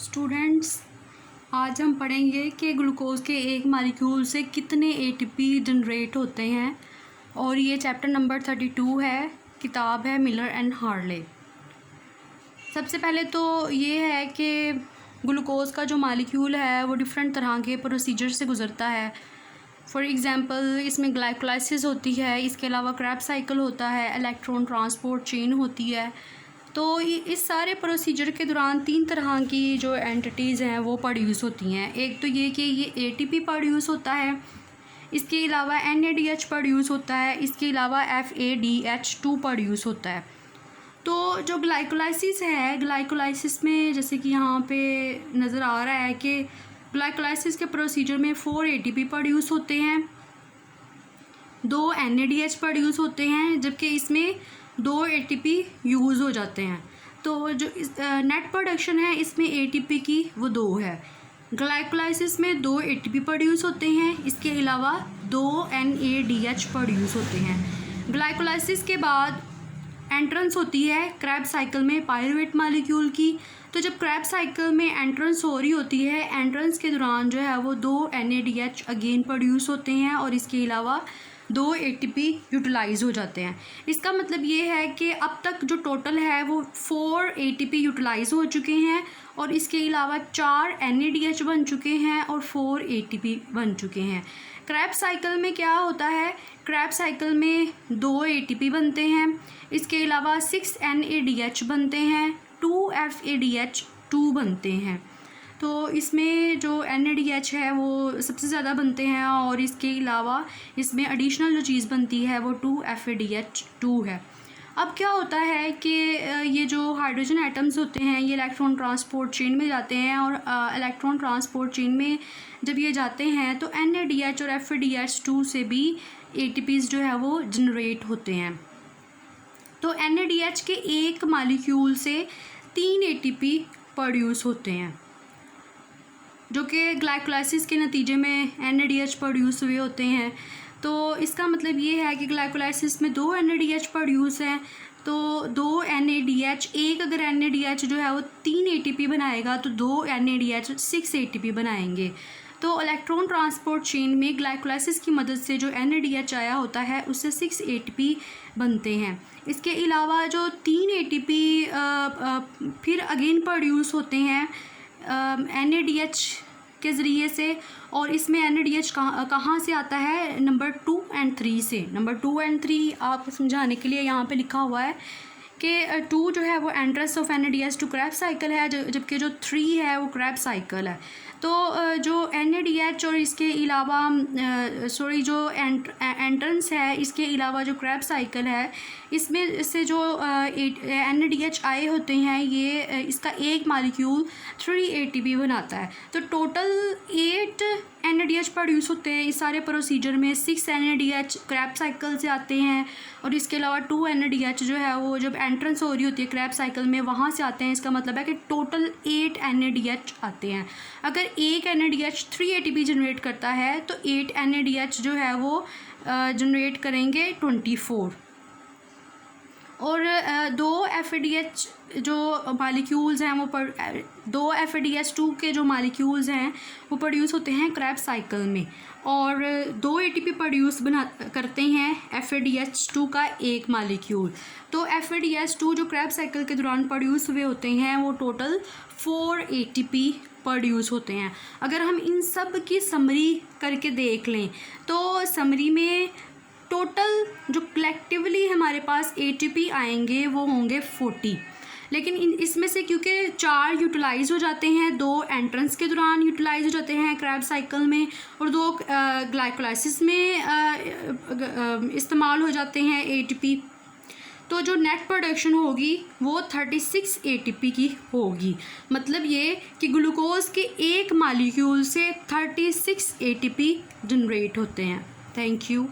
Students, आज हम पढ़ेंगे कि ग्लूकोज के एक मालिक्यूल से कितने एटीपी जनरेट होते हैं और ये चैप्टर नंबर 32 है। किताब है मिलर एंड हार्ले। सबसे पहले तो ये है कि ग्लूकोज का जो मालिक्यूल है वो डिफरेंट तरह के प्रोसीजर से गुज़रता है। फॉर एग्ज़ाम्पल इसमें ग्लाइकोलाइसिस होती है, इसके अलावा क्रैब्स साइकिल होता है, इलेक्ट्रॉन ट्रांसपोर्ट चेन होती है। तो इस सारे प्रोसीजर के दौरान तीन तरह की जो एंटिटीज़ हैं वो प्रोड्यूस होती हैं। एक तो ये कि ये एटीपी प्रोड्यूस होता है, इसके अलावा NADH प्रोड्यूस होता है, इसके अलावा FADH2 प्रोड्यूस होता है। तो जो ग्लाइकोलाइसिस है, ग्लाइकोलाइसिस में जैसे कि यहाँ पे नज़र आ रहा है कि ग्लाइकोलाइसिस के प्रोसीजर में 4 ATP प्रोड्यूस होते हैं, 2 NADH प्रोड्यूस होते हैं, जबकि इसमें 2 ATP यूज़ हो जाते हैं। तो जो नेट प्रोडक्शन है इसमें ATP की वो 2 है। ग्लाइकोलाइसिस में 2 ATP प्रोड्यूस होते हैं, इसके अलावा 2 NADH प्रोड्यूस होते हैं। ग्लाइकोलाइसिस के बाद एंट्रेंस होती है क्रैब्स साइकिल में पायरूवेट मालिक्यूल की। तो जब क्रैब्स साइकिल में एंट्रेंस हो रही होती है, एंट्रेंस के दौरान जो है वो 2 NADH अगेन प्रोड्यूस होते हैं और इसके अलावा 2 ATP यूटिलाइज़ हो जाते हैं। इसका मतलब ये है कि अब तक जो टोटल है वो 4 ATP यूटिलाइज़ हो चुके हैं और इसके अलावा 4 NADH बन चुके हैं और 4 ATP बन चुके हैं। क्रैब साइकिल में क्या होता है, क्रैब साइकिल में 2 ATP बनते हैं, इसके अलावा 6 NADH बनते हैं, 2 FADH2 बनते हैं। तो इसमें जो NADH है वो सबसे ज़्यादा बनते हैं और इसके अलावा इसमें एडिशनल जो चीज़ बनती है वो 2 FADH2 है। अब क्या होता है कि ये जो हाइड्रोजन एटम्स होते हैं ये इलेक्ट्रॉन ट्रांसपोर्ट चेन में जाते हैं और इलेक्ट्रॉन ट्रांसपोर्ट चेन में जब ये जाते हैं तो NADH और FADH2 से भी ATPs जो है वो जनरेट होते हैं। तो NADH के एक मालिक्यूल से 3 ATP प्रोड्यूस होते हैं, जो कि ग्लाइकोलाइसिस के नतीजे में NADH प्रोड्यूस हुए होते हैं। तो इसका मतलब ये है कि ग्लाइकोलाइसिस में 2 NADH प्रोड्यूस हैं, तो 2 NADH, एक अगर NADH जो है वो 3 ATP बनाएगा तो 2 NADH 6 ATP बनाएंगे। तो इलेक्ट्रॉन ट्रांसपोर्ट चेन में ग्लाइकोलाइसिस की मदद से जो NADH आया होता है उससे 6 ATP बनते हैं। इसके अलावा जो 3 ATP फिर अगेन प्रोड्यूस होते हैं NADH के ज़रिए से, और इसमें NADH कहाँ से आता है, नंबर 2 और 3 से। नंबर 2 और 3 आपको समझाने के लिए यहाँ पे लिखा हुआ है कि 2 जो है वो entrance of NADH to Krebs cycle है, जबकि जो 3 है वो क्रैब साइकिल है। तो जो NADH और इसके अलावा जो एंट्रेंस है, इसके अलावा जो क्रैब साइकिल है, इसमें से जो NADH आए होते हैं ये इसका एक मालिक्यूल 3 ATP बनाता है। तो टोटल 8 NADH प्रोड्यूस होते हैं इस सारे प्रोसीजर में। 6 NADH क्रैब साइकिल से आते हैं और इसके अलावा 2 NADH जो है वो जब एंट्रेंस हो रही होती है क्रैब साइकिल में वहाँ से आते हैं। इसका मतलब है कि टोटल 8 NADH आते हैं। अगर एक NADH 3 ATP जनरेट करता है तो 8 NADH जो है वो जनरेट करेंगे 24, और 2 FADH जो मालिक्यूल्स हैं वो 2 FADH2 के जो मालिक्यूल्स हैं वो प्रोड्यूस होते हैं क्रैब साइकिल में, और 2 ATP प्रोड्यूस करते हैं FADH2 का एक मालिक्यूल। तो FADH2 जो क्रैब साइकिल के दौरान प्रोड्यूस हुए होते हैं वो टोटल 4 ATP प्रोड्यूस होते हैं। अगर हम इन सब की समरी करके देख लें तो समरी में टोटल जो कलेक्टिवली हमारे पास ATP आएंगे वो होंगे 40, लेकिन इसमें से क्योंकि 4 यूटिलाइज़ हो जाते हैं, 2 एंट्रेंस के दौरान यूटिलाइज़ हो जाते हैं क्रैब साइकिल में और 2 ग्लाइकोलाइसिस में इस्तेमाल हो जाते हैं ATP, तो जो नेट प्रोडक्शन होगी वो 36 ATP की होगी। मतलब ये कि ग्लूकोज के एक मालिक्यूल से 36 ATP जनरेट होते हैं। Thank you.